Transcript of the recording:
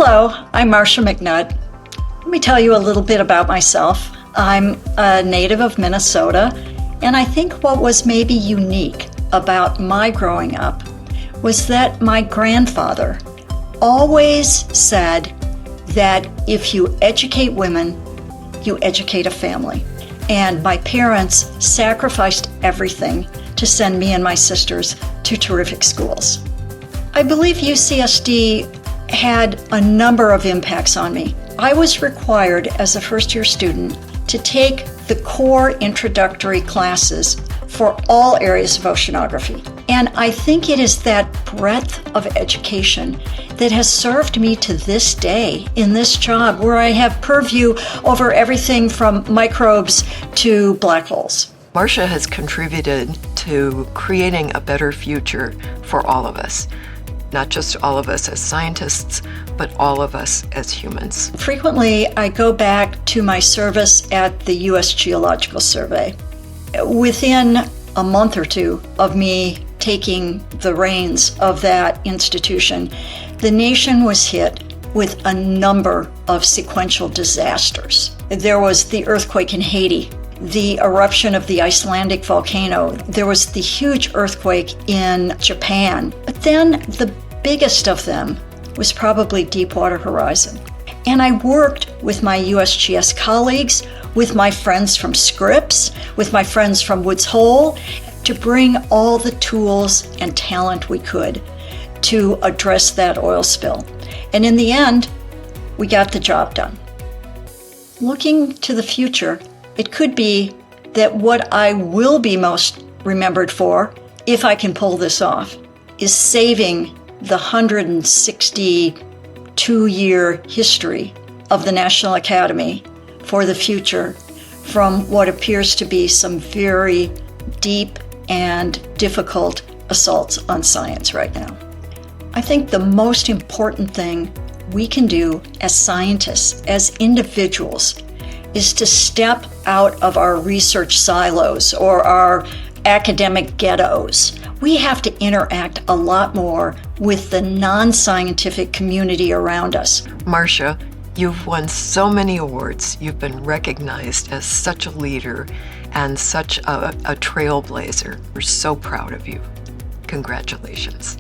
Hello, I'm Marcia McNutt. Let me tell you a little bit about myself. I'm a native of Minnesota, and I think what was maybe unique about my growing up was that my grandfather always said that if you educate women, you educate a family. And my parents sacrificed everything to send me and my sisters to terrific schools. I believe UCSD had a number of impacts on me. I was required as a first-year student to take the core introductory classes for all areas of oceanography. And I think it is that breadth of education that has served me to this day in this job, where I have purview over everything from microbes to black holes. Marcia has contributed to creating a better future for all of us. Not just all of us as scientists, but all of us as humans. Frequently, I go back to my service at the US Geological Survey. Within a month or two of me taking the reins of that institution, the nation was hit with a number of sequential disasters. There was the earthquake in Haiti, the eruption of the Icelandic volcano. There was the huge earthquake in Japan. But then the biggest of them was probably Deepwater Horizon. And I worked with my USGS colleagues, with my friends from Scripps, with my friends from Woods Hole, to bring all the tools and talent we could to address that oil spill. And in the end, we got the job done. Looking to the future, it could be that what I will be most remembered for, if I can pull this off, is saving the 162-year history of the National Academy for the future from what appears to be some very deep and difficult assaults on science right now. I think the most important thing we can do as scientists, as individuals, is to step out of our research silos or our academic ghettos. We have to interact a lot more with the non-scientific community around us. Marcia, you've won so many awards. You've been recognized as such a leader and such a trailblazer. We're so proud of you. Congratulations.